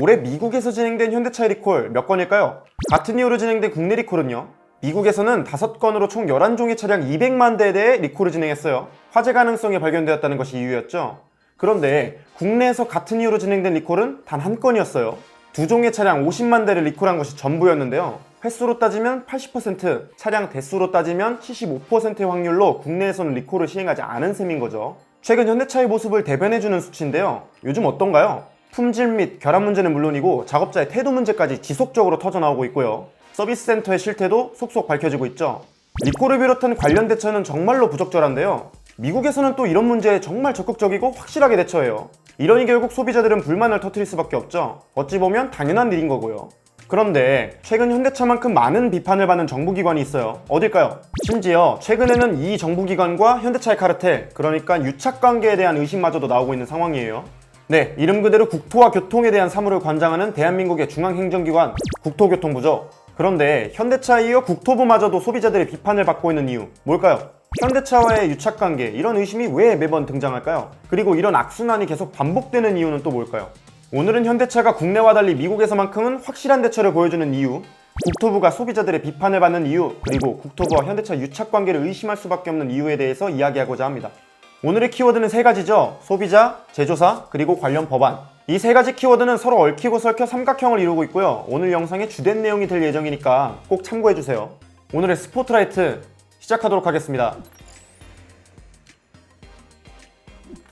올해 미국에서 진행된 현대차의 리콜 몇 건일까요? 같은 이유로 진행된 국내 리콜은요, 미국에서는 5건으로 총 11종의 차량 200만 대에 대해 리콜을 진행했어요. 화재 가능성이 발견되었다는 것이 이유였죠. 그런데 국내에서 같은 이유로 진행된 리콜은 단 한 건이었어요. 2종의 차량 50만 대를 리콜한 것이 전부였는데요. 횟수로 따지면 80%, 차량 대수로 따지면 75%의 확률로 국내에서는 리콜을 시행하지 않은 셈인 거죠. 최근 현대차의 모습을 대변해주는 수치인데요. 요즘 어떤가요? 품질 및 결함 문제는 물론이고 작업자의 태도 문제까지 지속적으로 터져나오고 있고요. 서비스 센터의 실태도 속속 밝혀지고 있죠. 리콜을 비롯한 관련 대처는 정말로 부적절한데요. 미국에서는 또 이런 문제에 정말 적극적이고 확실하게 대처해요. 이러니 결국 소비자들은 불만을 터뜨릴 수밖에 없죠. 어찌 보면 당연한 일인 거고요. 그런데 최근 현대차만큼 많은 비판을 받는 정부기관이 있어요. 어딜까요? 심지어 최근에는 이 정부기관과 현대차의 카르텔, 그러니까 유착관계에 대한 의심마저도 나오고 있는 상황이에요. 네, 이름 그대로 국토와 교통에 대한 사무를 관장하는 대한민국의 중앙행정기관 국토교통부죠. 그런데 현대차에 이어 국토부마저도 소비자들의 비판을 받고 있는 이유 뭘까요? 현대차와의 유착관계, 이런 의심이 왜 매번 등장할까요? 그리고 이런 악순환이 계속 반복되는 이유는 또 뭘까요? 오늘은 현대차가 국내와 달리 미국에서만큼은 확실한 대처를 보여주는 이유, 국토부가 소비자들의 비판을 받는 이유, 그리고 국토부와 현대차 유착관계를 의심할 수밖에 없는 이유에 대해서 이야기하고자 합니다. 오늘의 키워드는 3가지죠. 소비자, 제조사, 그리고 관련 법안. 이 3가지 키워드는 서로 얽히고 설켜 삼각형을 이루고 있고요. 오늘 영상의 주된 내용이 될 예정이니까 꼭 참고해주세요. 오늘의 스포트라이트 시작하도록 하겠습니다.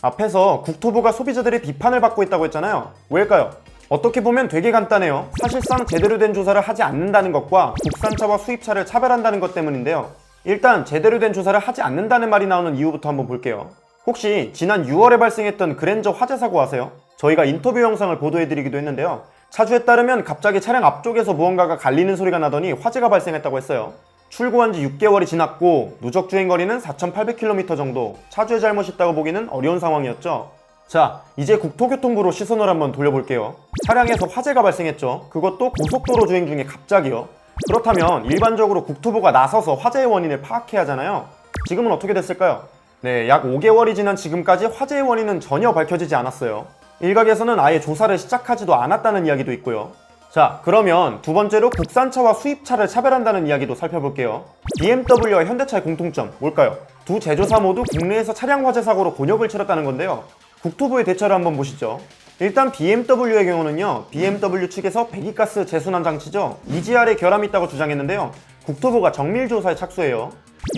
앞에서 국토부가 소비자들의 비판을 받고 있다고 했잖아요. 왜일까요? 어떻게 보면 되게 간단해요. 사실상 제대로 된 조사를 하지 않는다는 것과 국산차와 수입차를 차별한다는 것 때문인데요. 일단 제대로 된 조사를 하지 않는다는 말이 나오는 이유부터 한번 볼게요. 혹시 지난 6월에 발생했던 그랜저 화재 사고 아세요? 저희가 인터뷰 영상을 보도해드리기도 했는데요. 차주에 따르면 갑자기 차량 앞쪽에서 무언가가 갈리는 소리가 나더니 화재가 발생했다고 했어요. 출고한 지 6개월이 지났고 누적 주행거리는 4,800km 정도, 차주의 잘못이 있다고 보기는 어려운 상황이었죠. 자, 이제 국토교통부로 시선을 한번 돌려볼게요. 차량에서 화재가 발생했죠. 그것도 고속도로 주행 중에 갑자기요. 그렇다면 일반적으로 국토부가 나서서 화재의 원인을 파악해야 하잖아요. 지금은 어떻게 됐을까요? 네, 약 5개월이 지난 지금까지 화재의 원인은 전혀 밝혀지지 않았어요. 일각에서는 아예 조사를 시작하지도 않았다는 이야기도 있고요. 자, 그러면 두 번째로 국산차와 수입차를 차별한다는 이야기도 살펴볼게요. BMW와 현대차의 공통점 뭘까요? 두 제조사 모두 국내에서 차량 화재 사고로 곤욕을 치렀다는 건데요. 국토부의 대처를 한번 보시죠. 일단 BMW의 경우는요, BMW 측에서 배기가스 재순환 장치죠, EGR에 결함이 있다고 주장했는데요. 국토부가 정밀조사에 착수해요.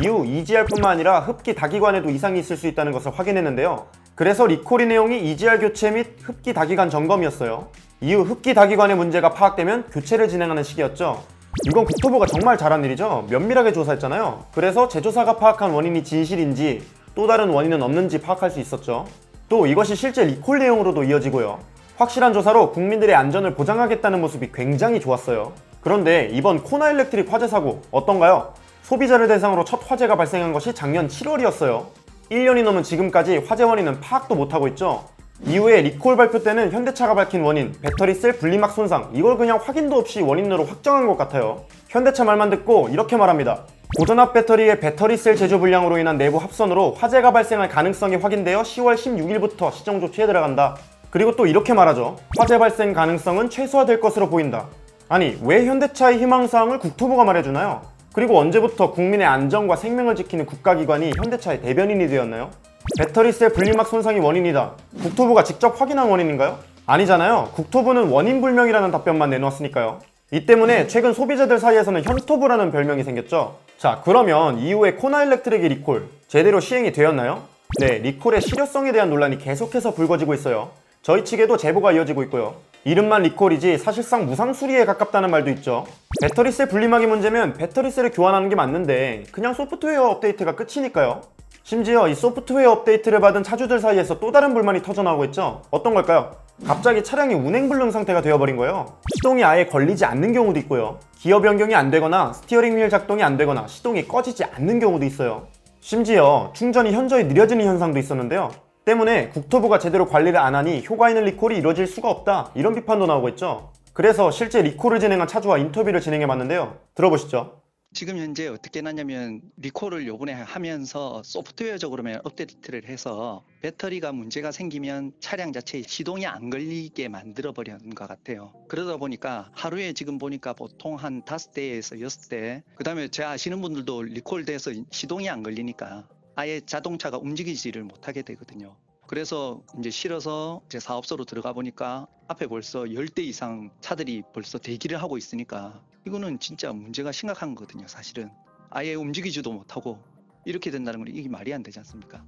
이후 EGR뿐만 아니라 흡기 다기관에도 이상이 있을 수 있다는 것을 확인했는데요. 그래서 리콜의 내용이 EGR 교체 및 흡기 다기관 점검이었어요. 이후 흡기 다기관의 문제가 파악되면 교체를 진행하는 시기였죠. 이건 국토부가 정말 잘한 일이죠. 면밀하게 조사했잖아요. 그래서 제조사가 파악한 원인이 진실인지 또 다른 원인은 없는지 파악할 수 있었죠. 또 이것이 실제 리콜 내용으로도 이어지고요. 확실한 조사로 국민들의 안전을 보장하겠다는 모습이 굉장히 좋았어요. 그런데 이번 코나 일렉트릭 화재 사고 어떤가요? 소비자를 대상으로 첫 화재가 발생한 것이 작년 7월이었어요. 1년이 넘은 지금까지 화재 원인은 파악도 못하고 있죠. 이후에 리콜 발표 때는 현대차가 밝힌 원인, 배터리셀 분리막 손상, 이걸 그냥 확인도 없이 원인으로 확정한 것 같아요. 현대차 말만 듣고 이렇게 말합니다. 고전압 배터리의 배터리셀 제조 불량으로 인한 내부 합선으로 화재가 발생할 가능성이 확인되어 10월 16일부터 시정 조치에 들어간다. 그리고 또 이렇게 말하죠. 화재 발생 가능성은 최소화될 것으로 보인다. 아니, 왜 현대차의 희망사항을 국토부가 말해주나요? 그리고 언제부터 국민의 안전과 생명을 지키는 국가기관이 현대차의 대변인이 되었나요? 배터리셀 분리막 손상이 원인이다. 국토부가 직접 확인한 원인인가요? 아니잖아요. 국토부는 원인불명이라는 답변만 내놓았으니까요. 이 때문에 최근 소비자들 사이에서는 현토부라는 별명이 생겼죠. 자, 그러면 이후에 코나 일렉트릭의 리콜 제대로 시행이 되었나요? 네, 리콜의 실효성에 대한 논란이 계속해서 불거지고 있어요. 저희 측에도 제보가 이어지고 있고요. 이름만 리콜이지 사실상 무상 수리에 가깝다는 말도 있죠. 배터리셀 분리막이 문제면 배터리셀을 교환하는 게 맞는데 그냥 소프트웨어 업데이트가 끝이니까요. 심지어 이 소프트웨어 업데이트를 받은 차주들 사이에서 또 다른 불만이 터져나오고 있죠. 어떤 걸까요? 갑자기 차량이 운행불능 상태가 되어버린 거예요. 시동이 아예 걸리지 않는 경우도 있고요. 기어 변경이 안 되거나 스티어링 휠 작동이 안 되거나 시동이 꺼지지 않는 경우도 있어요. 심지어 충전이 현저히 느려지는 현상도 있었는데요. 때문에 국토부가 제대로 관리를 안 하니 효과 있는 리콜이 이루어질 수가 없다, 이런 비판도 나오고 있죠. 그래서 실제 리콜을 진행한 차주와 인터뷰를 진행해봤는데요. 들어보시죠. 지금 현재 어떻게 해놨냐면 리콜을 요번에 하면서 소프트웨어적으로만 업데이트를 해서 배터리가 문제가 생기면 차량 자체에 시동이 안 걸리게 만들어 버린 것 같아요. 그러다 보니까 하루에 지금 보니까 보통 한 5대에서 6대, 그 다음에 제 아시는 분들도 리콜돼서 시동이 안 걸리니까 아예 자동차가 움직이지를 못하게 되거든요. 그래서 이제 실어서 제 사업소로 들어가 보니까 앞에 벌써 10대 이상 차들이 벌써 대기를 하고 있으니까 이거는 진짜 문제가 심각한 거거든요, 사실은. 아예 움직이지도 못하고 이렇게 된다는 건 이게 말이 안 되지 않습니까?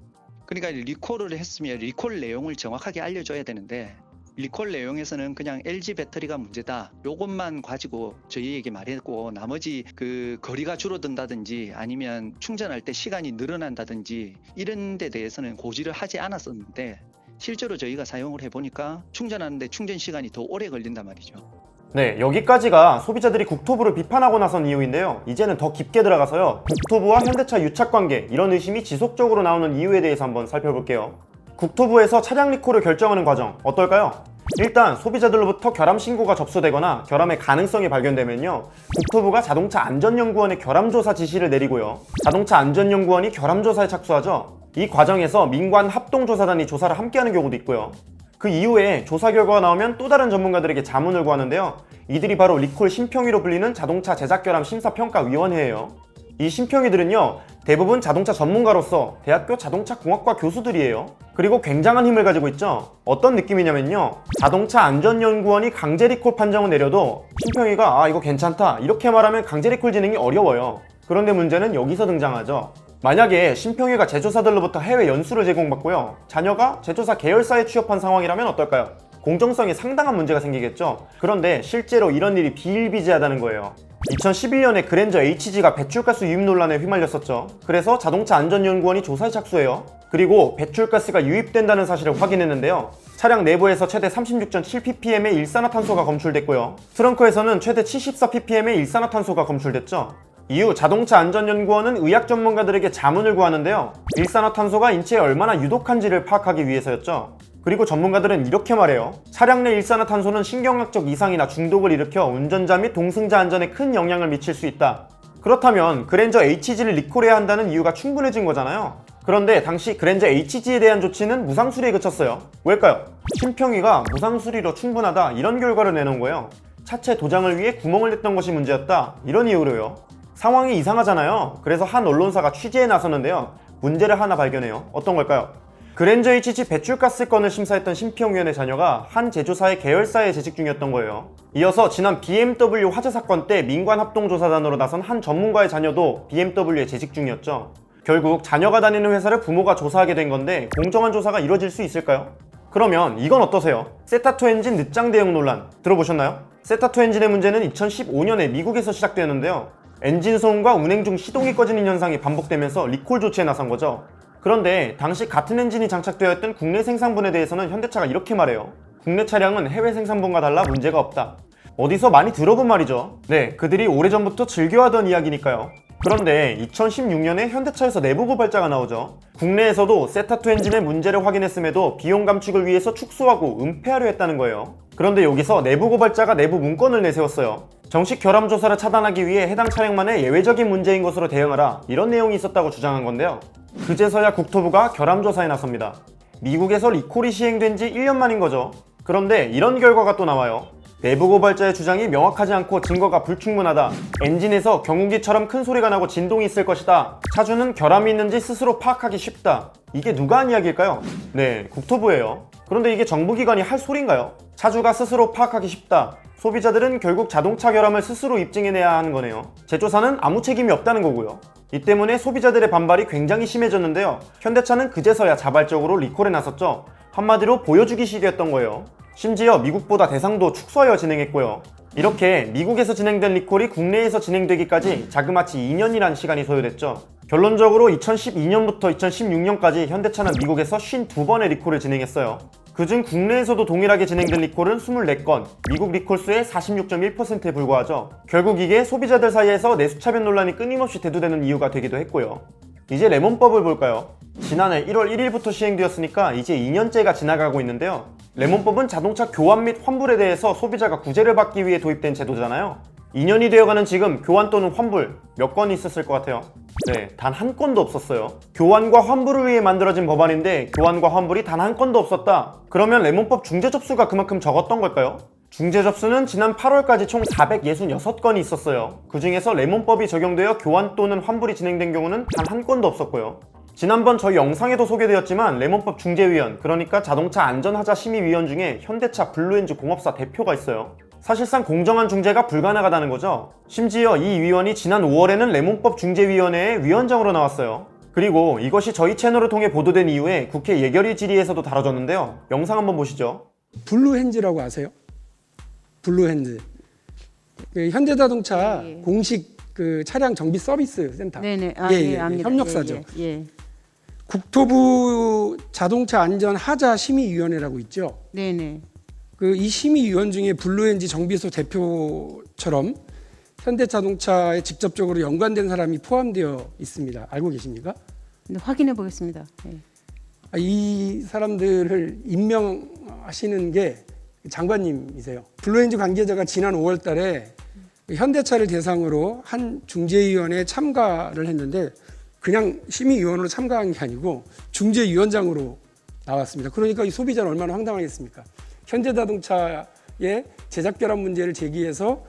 그러니까 리콜을 했으면 리콜 내용을 정확하게 알려줘야 되는데 리콜 내용에서는 그냥 LG 배터리가 문제다 요것만 가지고 저희에게 말했고 나머지 그 거리가 줄어든다든지 아니면 충전할 때 시간이 늘어난다든지 이런 데 대해서는 고지를 하지 않았었는데 실제로 저희가 사용을 해보니까 충전하는데 충전 시간이 더 오래 걸린단 말이죠. 네, 여기까지가 소비자들이 국토부를 비판하고 나선 이유인데요. 이제는 더 깊게 들어가서요. 국토부와 현대차 유착관계, 이런 의심이 지속적으로 나오는 이유에 대해서 한번 살펴볼게요. 국토부에서 차량 리콜을 결정하는 과정 어떨까요? 일단 소비자들로부터 결함 신고가 접수되거나 결함의 가능성이 발견되면요, 국토부가 자동차 안전연구원에 결함조사 지시를 내리고요, 자동차 안전연구원이 결함조사에 착수하죠. 이 과정에서 민관 합동조사단이 조사를 함께하는 경우도 있고요. 그 이후에 조사 결과가 나오면 또 다른 전문가들에게 자문을 구하는데요, 이들이 바로 리콜 심평위로 불리는 자동차 제작 결함 심사평가위원회예요. 이 심평위들은요, 대부분 자동차 전문가로서 대학교 자동차공학과 교수들이에요. 그리고 굉장한 힘을 가지고 있죠. 어떤 느낌이냐면요, 자동차 안전연구원이 강제 리콜 판정을 내려도 심평위가 이거 괜찮다 이렇게 말하면 강제 리콜 진행이 어려워요. 그런데 문제는 여기서 등장하죠. 만약에 심평위가 제조사들로부터 해외 연수를 제공받고요, 자녀가 제조사 계열사에 취업한 상황이라면 어떨까요? 공정성에 상당한 문제가 생기겠죠. 그런데 실제로 이런 일이 비일비재하다는 거예요. 2011년에 그랜저 HG가 배출가스 유입 논란에 휘말렸었죠. 그래서 자동차 안전연구원이 조사에 착수해요. 그리고 배출가스가 유입된다는 사실을 확인했는데요, 차량 내부에서 최대 36.7ppm의 일산화탄소가 검출됐고요, 트렁크에서는 최대 74ppm의 일산화탄소가 검출됐죠. 이후 자동차 안전연구원은 의학 전문가들에게 자문을 구하는데요, 일산화탄소가 인체에 얼마나 유독한지를 파악하기 위해서였죠. 그리고 전문가들은 이렇게 말해요. 차량 내 일산화탄소는 신경학적 이상이나 중독을 일으켜 운전자 및 동승자 안전에 큰 영향을 미칠 수 있다. 그렇다면 그랜저 HG를 리콜해야 한다는 이유가 충분해진 거잖아요. 그런데 당시 그랜저 HG에 대한 조치는 무상수리에 그쳤어요. 왜일까요? 심평위가 무상수리로 충분하다 이런 결과를 내놓은 거예요. 차체 도장을 위해 구멍을 냈던 것이 문제였다 이런 이유로요. 상황이 이상하잖아요. 그래서 한 언론사가 취재에 나섰는데요, 문제를 하나 발견해요. 어떤 걸까요? 그랜저 HG 배출가스 건을 심사했던 심평위원회 자녀가 한 제조사의 계열사에 재직 중이었던 거예요. 이어서 지난 BMW 화재 사건 때 민관 합동조사단으로 나선 한 전문가의 자녀도 BMW에 재직 중이었죠. 결국 자녀가 다니는 회사를 부모가 조사하게 된 건데 공정한 조사가 이루어질 수 있을까요? 그러면 이건 어떠세요? 세타2 엔진 늦장 대응 논란 들어보셨나요? 세타2 엔진의 문제는 2015년에 미국에서 시작되었는데요, 엔진 소음과 운행 중 시동이 꺼지는 현상이 반복되면서 리콜 조치에 나선 거죠. 그런데 당시 같은 엔진이 장착되어 있던 국내 생산분에 대해서는 현대차가 이렇게 말해요. 국내 차량은 해외 생산분과 달라 문제가 없다. 어디서 많이 들어본 말이죠. 네, 그들이 오래전부터 즐겨하던 이야기니까요. 그런데 2016년에 현대차에서 내부 고발자가 나오죠. 국내에서도 세타2 엔진의 문제를 확인했음에도 비용 감축을 위해서 축소하고 은폐하려 했다는 거예요. 그런데 여기서 내부 고발자가 내부 문건을 내세웠어요. 정식 결함 조사를 차단하기 위해 해당 차량만의 예외적인 문제인 것으로 대응하라 이런 내용이 있었다고 주장한 건데요, 그제서야 국토부가 결함 조사에 나섭니다. 미국에서 리콜이 시행된 지 1년 만인 거죠. 그런데 이런 결과가 또 나와요. 내부 고발자의 주장이 명확하지 않고 증거가 불충분하다. 엔진에서 경운기처럼 큰 소리가 나고 진동이 있을 것이다. 차주는 결함이 있는지 스스로 파악하기 쉽다. 이게 누가 한 이야기일까요? 네, 국토부예요. 그런데 이게 정부기관이 할 소린가요? 차주가 스스로 파악하기 쉽다. 소비자들은 결국 자동차 결함을 스스로 입증해내야 하는 거네요. 제조사는 아무 책임이 없다는 거고요. 이 때문에 소비자들의 반발이 굉장히 심해졌는데요, 현대차는 그제서야 자발적으로 리콜에 나섰죠. 한마디로 보여주기식이었던 거예요. 심지어 미국보다 대상도 축소하여 진행했고요. 이렇게 미국에서 진행된 리콜이 국내에서 진행되기까지 자그마치 2년이란 시간이 소요됐죠. 결론적으로 2012년부터 2016년까지 현대차는 미국에서 52번의 리콜을 진행했어요. 그중 국내에서도 동일하게 진행된 리콜은 24건, 미국 리콜 수의 46.1%에 불과하죠. 결국 이게 소비자들 사이에서 내수차별 논란이 끊임없이 대두되는 이유가 되기도 했고요. 이제 레몬법을 볼까요? 지난해 1월 1일부터 시행되었으니까 이제 2년째가 지나가고 있는데요, 레몬법은 자동차 교환 및 환불에 대해서 소비자가 구제를 받기 위해 도입된 제도잖아요. 2년이 되어가는 지금 교환 또는 환불 몇 건이 있었을 것 같아요? 네, 단 한 건도 없었어요. 교환과 환불을 위해 만들어진 법안인데 교환과 환불이 단 한 건도 없었다. 그러면 레몬법 중재 접수가 그만큼 적었던 걸까요? 중재 접수는 지난 8월까지 총 466건이 있었어요. 그 중에서 레몬법이 적용되어 교환 또는 환불이 진행된 경우는 단 한 건도 없었고요. 지난번 저희 영상에도 소개되었지만 레몬법 중재위원, 그러니까 자동차 안전하자 심의위원 중에 현대차 블루엔즈 공업사 대표가 있어요. 사실상 공정한 중재가 불가능하다는 거죠. 심지어 이 위원이 지난 5월에는 레몬법 중재위원회의 위원장으로 나왔어요. 그리고 이것이 저희 채널을 통해 보도된 이후에 국회 예결위 질의에서도 다뤄졌는데요. 영상 한번 보시죠. 블루핸즈라고 아세요? 블루핸즈. 그 현대자동차 예. 공식 그 차량 정비 서비스 센터. 네네. 압니다. 협력사죠. 예. 국토부 자동차 안전 하자 심의위원회라고 있죠. 네네. 그 이 심의위원 중에 블루엔지 정비소 대표처럼 현대자동차에 직접적으로 연관된 사람이 포함되어 있습니다. 알고 계십니까? 네, 확인해 보겠습니다. 예. 이 사람들을 임명하시는 게 장관님이세요. 블루엔지 관계자가 지난 5월 달에 현대차를 대상으로 한 중재위원회에 참가를 했는데 그냥 심의위원으로 참가한 게 아니고 중재위원장으로 나왔습니다. 그러니까 이 소비자는 얼마나 황당하겠습니까? 현대자동차의 제작 결함 문제를 제기해서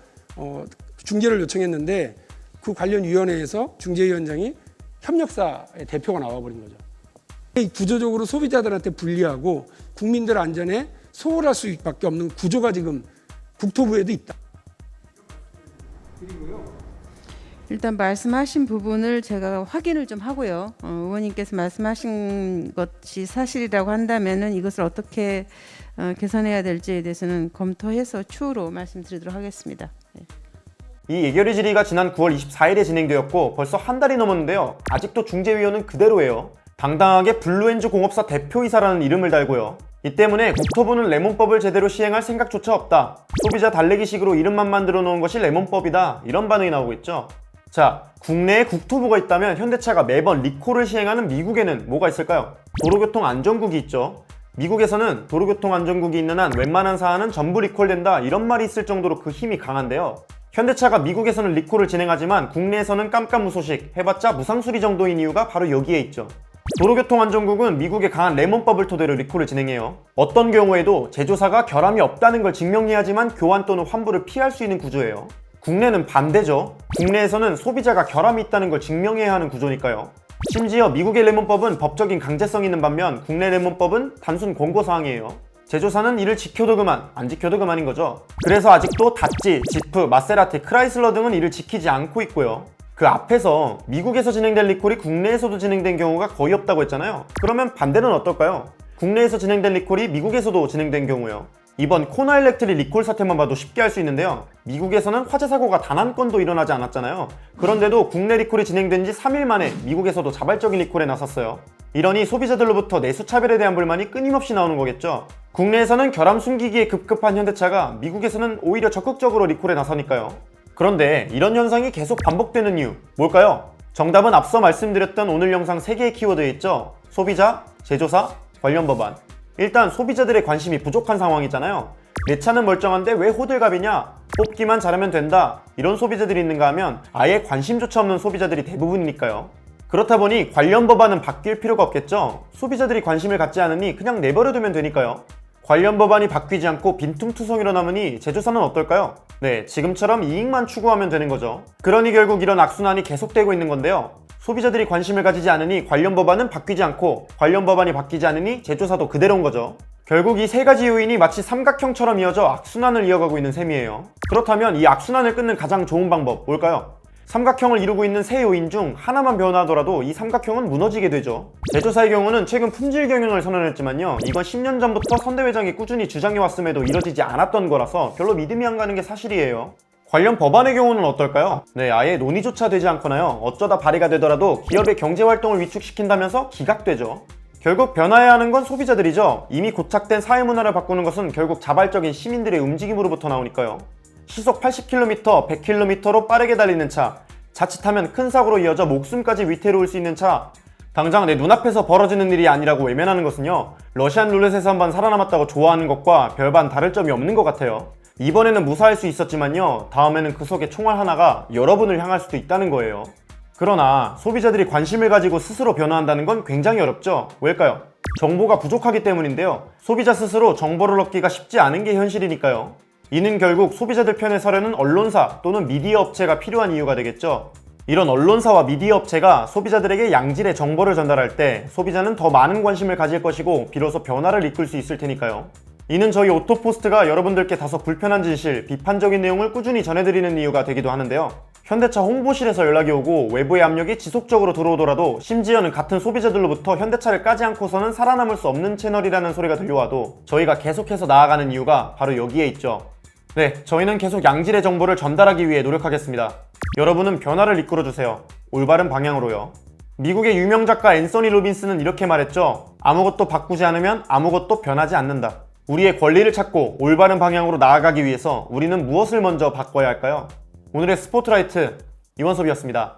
중재를 요청했는데 그 관련 위원회에서 중재위원장이 협력사의 대표가 나와버린 거죠. 구조적으로 소비자들한테 불리하고 국민들 안전에 소홀할 수밖에 없는 구조가 지금 국토부에도 있다. 일단 말씀하신 부분을 제가 확인을 좀 하고요. 의원님께서 말씀하신 것이 사실이라고 한다면은 이것을 어떻게 개선해야 될지에 대해서는 검토해서 추후로 말씀드리도록 하겠습니다. 네. 이 예결위 질의가 지난 9월 24일에 진행되었고 벌써 한 달이 넘었는데요. 아직도 중재위원은 그대로예요. 당당하게 블루엔즈 공업사 대표이사라는 이름을 달고요. 이 때문에 국토부는 레몬법을 제대로 시행할 생각조차 없다. 소비자 달래기식으로 이름만 만들어 놓은 것이 레몬법이다. 이런 반응이 나오고 있죠. 자, 국내에 국토부가 있다면 현대차가 매번 리콜을 시행하는 미국에는 뭐가 있을까요? 도로교통안전국이 있죠. 미국에서는 도로교통안전국이 있는 한 웬만한 사안은 전부 리콜된다 이런 말이 있을 정도로 그 힘이 강한데요. 현대차가 미국에서는 리콜을 진행하지만 국내에서는 깜깜무소식, 해봤자 무상수리 정도인 이유가 바로 여기에 있죠. 도로교통안전국은 미국의 강한 레몬법을 토대로 리콜을 진행해요. 어떤 경우에도 제조사가 결함이 없다는 걸 증명해야지만 교환 또는 환불을 피할 수 있는 구조예요. 국내는 반대죠. 국내에서는 소비자가 결함이 있다는 걸 증명해야 하는 구조니까요. 심지어 미국의 레몬법은 법적인 강제성이 있는 반면 국내 레몬법은 단순 권고사항이에요. 제조사는 이를 지켜도 그만, 안 지켜도 그만인 거죠. 그래서 아직도 다찌, 지프, 마세라티, 크라이슬러 등은 이를 지키지 않고 있고요. 그 앞에서 미국에서 진행된 리콜이 국내에서도 진행된 경우가 거의 없다고 했잖아요. 그러면 반대는 어떨까요? 국내에서 진행된 리콜이 미국에서도 진행된 경우요. 이번 코나 일렉트릭 리콜 사태만 봐도 쉽게 알 수 있는데요. 미국에서는 화재 사고가 단 한 건도 일어나지 않았잖아요. 그런데도 국내 리콜이 진행된 지 3일 만에 미국에서도 자발적인 리콜에 나섰어요. 이러니 소비자들로부터 내수 차별에 대한 불만이 끊임없이 나오는 거겠죠. 국내에서는 결함 숨기기에 급급한 현대차가 미국에서는 오히려 적극적으로 리콜에 나서니까요. 그런데 이런 현상이 계속 반복되는 이유 뭘까요? 정답은 앞서 말씀드렸던 오늘 영상 3개의 키워드에 있죠. 소비자, 제조사, 관련 법안. 일단 소비자들의 관심이 부족한 상황이잖아요. 내 차는 멀쩡한데 왜 호들갑이냐? 뽑기만 잘하면 된다. 이런 소비자들이 있는가 하면 아예 관심조차 없는 소비자들이 대부분이니까요. 그렇다 보니 관련 법안은 바뀔 필요가 없겠죠. 소비자들이 관심을 갖지 않으니 그냥 내버려두면 되니까요. 관련 법안이 바뀌지 않고 빈tum투성이로 남으니 제조사는 어떨까요? 네, 지금처럼 이익만 추구하면 되는 거죠. 그러니 결국 이런 악순환이 계속되고 있는 건데요. 소비자들이 관심을 가지지 않으니 관련 법안은 바뀌지 않고 관련 법안이 바뀌지 않으니 제조사도 그대로인 거죠. 결국 이 세 가지 요인이 마치 삼각형처럼 이어져 악순환을 이어가고 있는 셈이에요. 그렇다면 이 악순환을 끊는 가장 좋은 방법 뭘까요? 삼각형을 이루고 있는 세 요인 중 하나만 변화하더라도 이 삼각형은 무너지게 되죠. 제조사의 경우는 최근 품질 경영을 선언했지만요. 이건 10년 전부터 선대 회장이 꾸준히 주장해왔음에도 이뤄지지 않았던 거라서 별로 믿음이 안 가는 게 사실이에요. 관련 법안의 경우는 어떨까요? 네, 아예 논의조차 되지 않거나요. 어쩌다 발의가 되더라도 기업의 경제활동을 위축시킨다면서 기각되죠. 결국 변화해야 하는 건 소비자들이죠. 이미 고착된 사회문화를 바꾸는 것은 결국 자발적인 시민들의 움직임으로부터 나오니까요. 시속 80km, 100km로 빠르게 달리는 차, 자칫하면 큰 사고로 이어져 목숨까지 위태로울 수 있는 차, 당장 내 눈앞에서 벌어지는 일이 아니라고 외면하는 것은요, 러시안 룰렛에서 한번 살아남았다고 좋아하는 것과 별반 다를 점이 없는 것 같아요. 이번에는 무사할 수 있었지만요, 다음에는 그 속에 총알 하나가 여러분을 향할 수도 있다는 거예요. 그러나 소비자들이 관심을 가지고 스스로 변화한다는 건 굉장히 어렵죠. 왜일까요? 정보가 부족하기 때문인데요. 소비자 스스로 정보를 얻기가 쉽지 않은 게 현실이니까요. 이는 결국 소비자들 편에 서려는 언론사 또는 미디어 업체가 필요한 이유가 되겠죠. 이런 언론사와 미디어 업체가 소비자들에게 양질의 정보를 전달할 때 소비자는 더 많은 관심을 가질 것이고 비로소 변화를 이끌 수 있을 테니까요. 이는 저희 오토포스트가 여러분들께 다소 불편한 진실, 비판적인 내용을 꾸준히 전해드리는 이유가 되기도 하는데요. 현대차 홍보실에서 연락이 오고 외부의 압력이 지속적으로 들어오더라도, 심지어는 같은 소비자들로부터 현대차를 까지 않고서는 살아남을 수 없는 채널이라는 소리가 들려와도 저희가 계속해서 나아가는 이유가 바로 여기에 있죠. 네, 저희는 계속 양질의 정보를 전달하기 위해 노력하겠습니다. 여러분은 변화를 이끌어주세요. 올바른 방향으로요. 미국의 유명 작가 앤서니 로빈스는 이렇게 말했죠. 아무것도 바꾸지 않으면 아무것도 변하지 않는다. 우리의 권리를 찾고 올바른 방향으로 나아가기 위해서 우리는 무엇을 먼저 바꿔야 할까요? 오늘의 스포트라이트, 이원섭이었습니다.